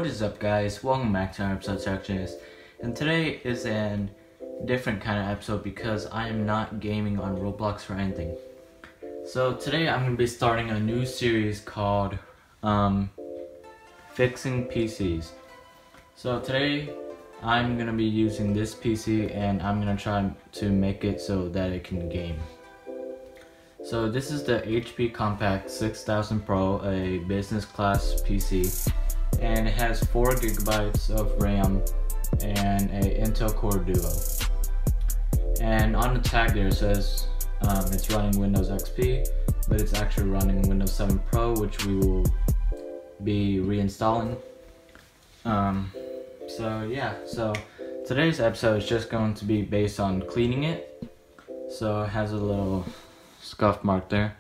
What is up, guys? Welcome back to another episode of TechGenius. And today is a different kind of episode because I am not gaming on Roblox or anything. So today I'm going to be starting a new series called Fixing PCs. So today I'm going to be using this PC and I'm going to try to make it so that it can game. So this is the HP Compact 6000 Pro, a business class PC, and it has 4 GB of RAM and a Intel Core Duo. And on the tag there it says it's running Windows XP, but it's actually running Windows 7 Pro, which we will be reinstalling. So today's episode is just going to be based on cleaning it. So it has a little scuff mark there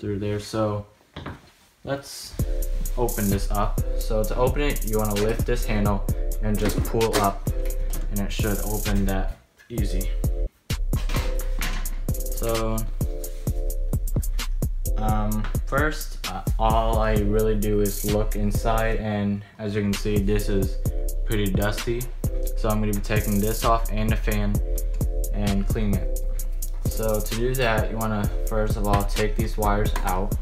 through there. So let's open this up. So to open it, you want to lift this handle and just pull up, and it should open that easy. So first, all I really do is look inside, and as you can see, this is pretty dusty. So I'm going to be taking this off and the fan and cleaning it. So to do that, you want to first of all take these wires out,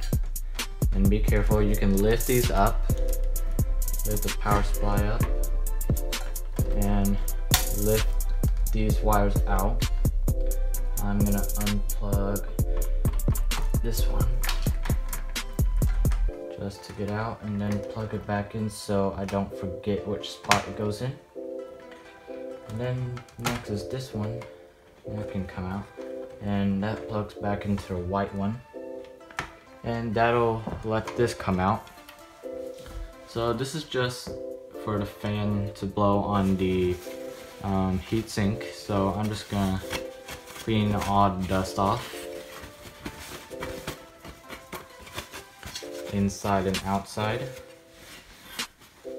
and be careful. You can lift these up, lift the power supply up, and lift these wires out. I'm gonna unplug this one just to get out, and then plug it back in so I don't forget which spot it goes in. And then next is this one, that can come out, and that plugs back into the white one, and that'll let this come out. So this is just for the fan to blow on the heatsink. So I'm just gonna clean all the dust off, inside and outside,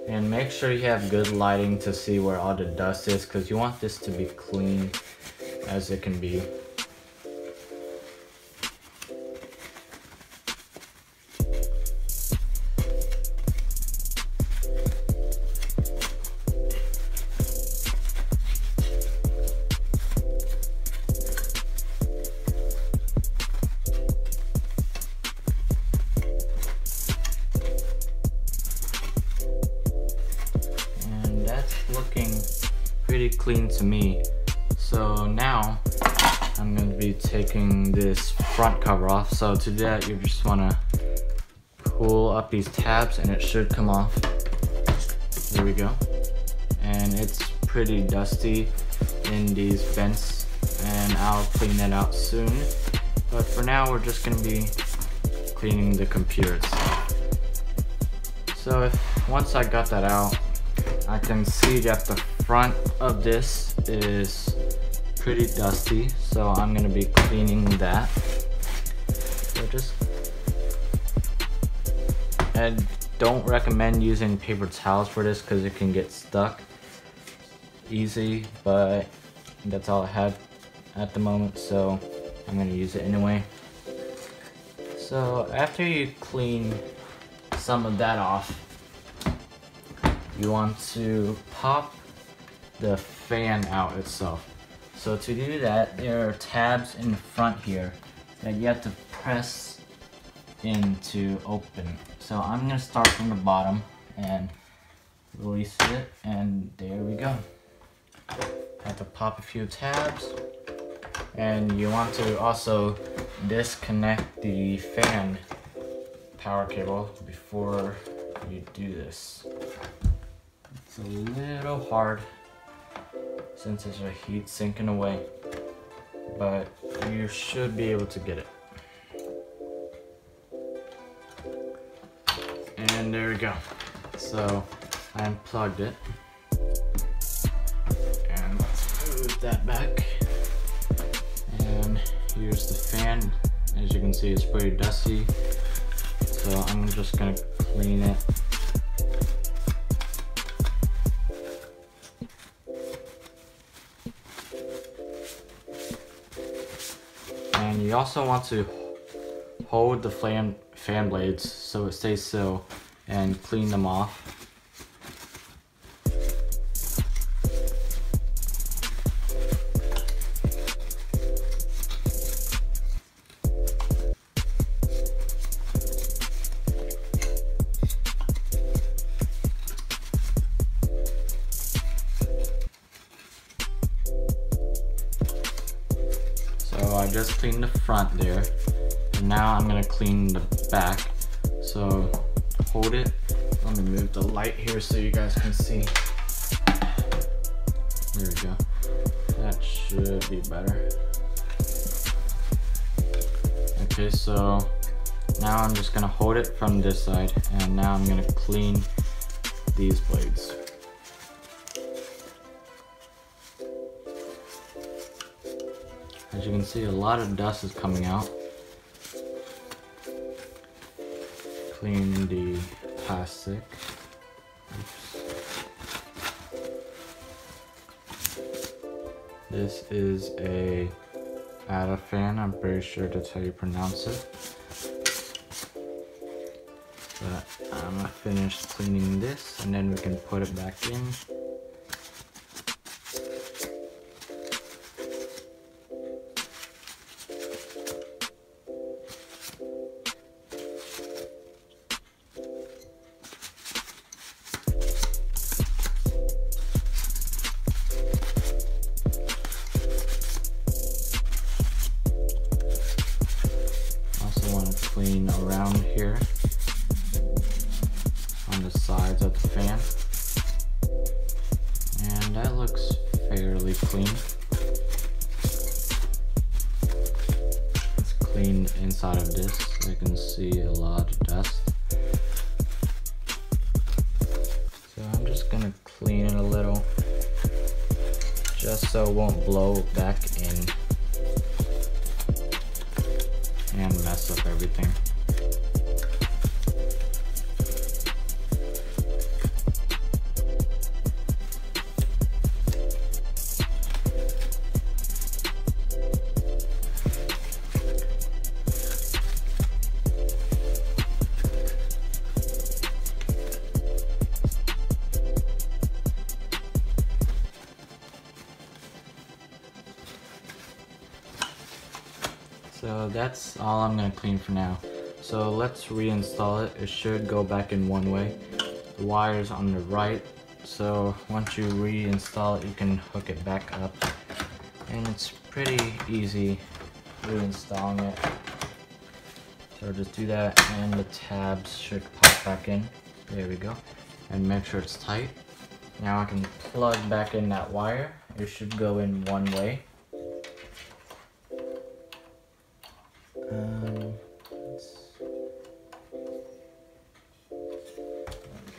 and make sure you have good lighting to see where all the dust is, because you want this to be clean as it can be. Looking pretty clean to me. So now I'm going to be taking this front cover off. So to do that, you just want to pull up these tabs and it should come off. There we go. And it's pretty dusty in these vents, and I'll clean that out soon. But for now, we're just going to be cleaning the computer itself. So once I got that out, I can see that the front of this is pretty dusty, so I'm going to be cleaning that. So I don't recommend using paper towels for this because it can get stuck easy, but that's all I have at the moment, so I'm going to use it anyway. So after you clean some of that off, you want to pop the fan out itself. So to do that, there are tabs in the front here that you have to press in to open. So I'm going to start from the bottom and release it, and there we go. Have to pop a few tabs, and you want to also disconnect the fan power cable before you do this. It's a little hard since there's a heat sinking away, but you should be able to get it. And there we go. So I unplugged it, and let's move that back. And here's the fan. As you can see, it's pretty dusty, so I'm just gonna clean it. And you also want to hold the fan blades so it stays still and clean them off. I just cleaned the front there, and now I'm gonna clean the back. So hold it. Let me move the light here so you guys can see. There we go. That should be better. Okay, so now I'm just gonna hold it from this side, and now I'm gonna clean these blades. As you can see, a lot of dust is coming out. Clean the plastic. Oops. This is a Ada fan, I'm pretty sure that's how you pronounce it. But I'm gonna finish cleaning this and then we can put it back in. Clean around here on the sides of the fan, and that looks fairly clean. Let's clean inside of this. I can see a lot of dust, so I'm just gonna clean it a little just so it won't blow back in and mess up everything. So that's all I'm gonna clean for now. So let's reinstall it. It should go back in one way. The wire's on the right, so once you reinstall it, you can hook it back up. And it's pretty easy reinstalling it. So just do that, and the tabs should pop back in. There we go. And make sure it's tight. Now I can plug back in that wire. It should go in one way. Let's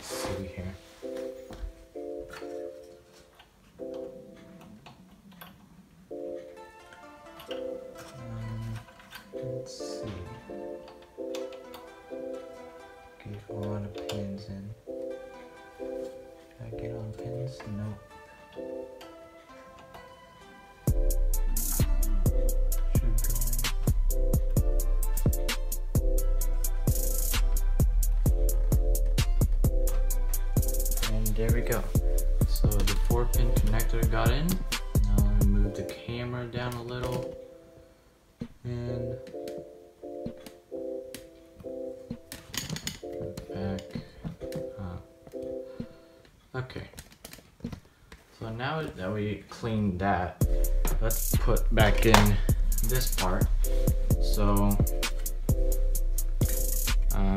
see here. Let's see. Get all the pins in. Did I get all the pins? Nope. There we go. So the 4-pin connector got in. Now let me move the camera down a little. And back up. Okay. So now that we cleaned that, let's put back in this part. So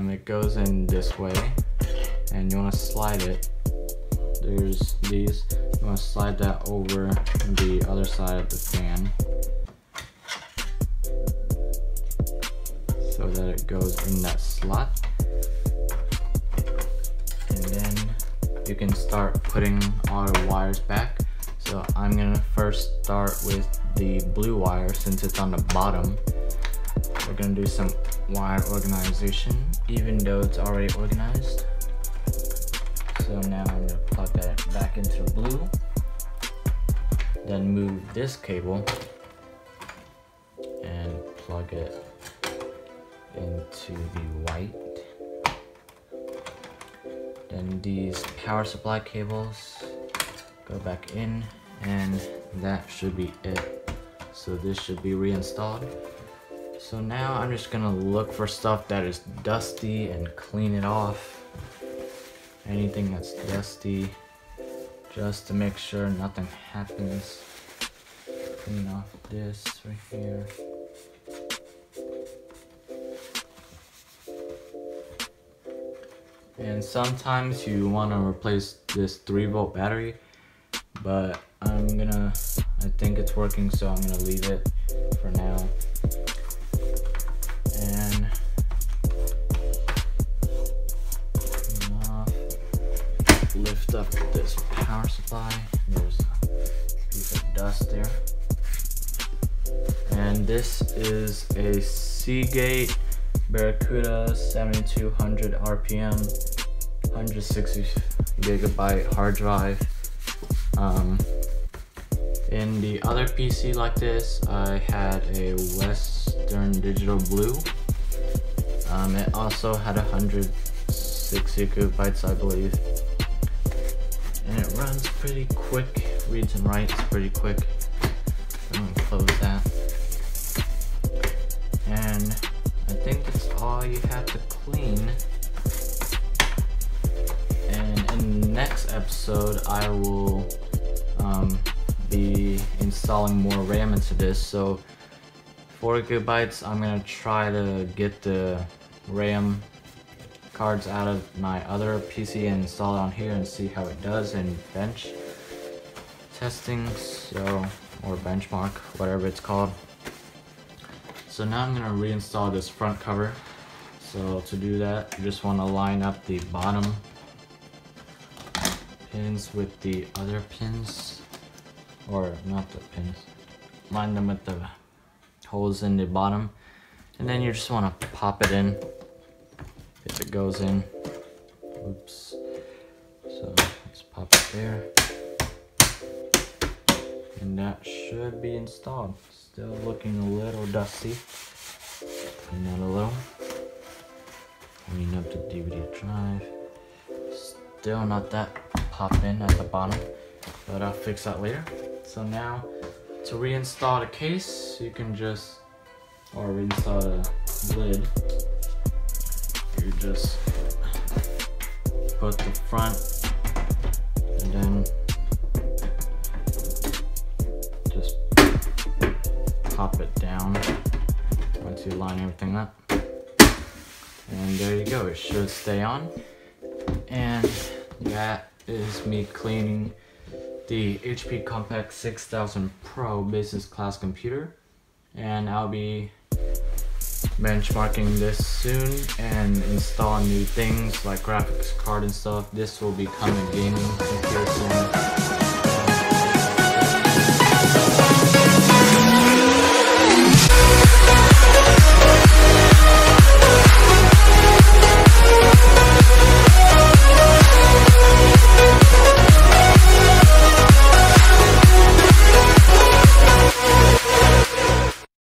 it goes in this way, and you want to slide it. There's these. You want to slide that over the other side of the fan so that it goes in that slot. And then you can start putting all the wires back. So I'm gonna first start with the blue wire since it's on the bottom. We're gonna do some wire organization even though it's already organized. So now I'm gonna plug that back into blue, then move this cable and plug it into the white. Then these power supply cables go back in, and that should be it. So this should be reinstalled. So now I'm just gonna look for stuff that is dusty and clean it off. Anything that's dusty, just to make sure nothing happens. Clean off this right here. And sometimes you want to replace this 3-volt battery, but I think it's working, so I'm gonna leave it for now. And lift up this power supply. There's a piece of dust there. And this is a Seagate Barracuda 7200 RPM, 160 gigabyte hard drive. In the other PC like this, I had a Western Digital Blue. It also had 160 gigabytes, I believe. And it runs pretty quick, reads and writes pretty quick. I'm gonna close that. And I think that's all you have to clean. And in the next episode, I will be installing more RAM into this. So 4 gigabytes, I'm gonna try to get the RAM cards out of my other PC and install it on here and see how it does in bench testing, or benchmark, whatever it's called. So now I'm gonna reinstall this front cover. So to do that, you just want to line up the bottom pins with the other pins, or not the pins, line them with the holes in the bottom, and then you just want to pop it in if it goes in. Oops. So let's pop it there, and that should be installed. Still looking a little dusty. Clean that a little. Clean up the DVD drive. Still not that pop-in at the bottom, but I'll fix that later. So now, to reinstall the case, you can just, or reinstall the lid, you just put the front, and then just pop it down once you line everything up. And there you go, it should stay on. And that is me cleaning the HP Compact 6000 Pro business class computer. And I'll be benchmarking this soon and install new things like graphics card and stuff. This will become a gaming computer soon.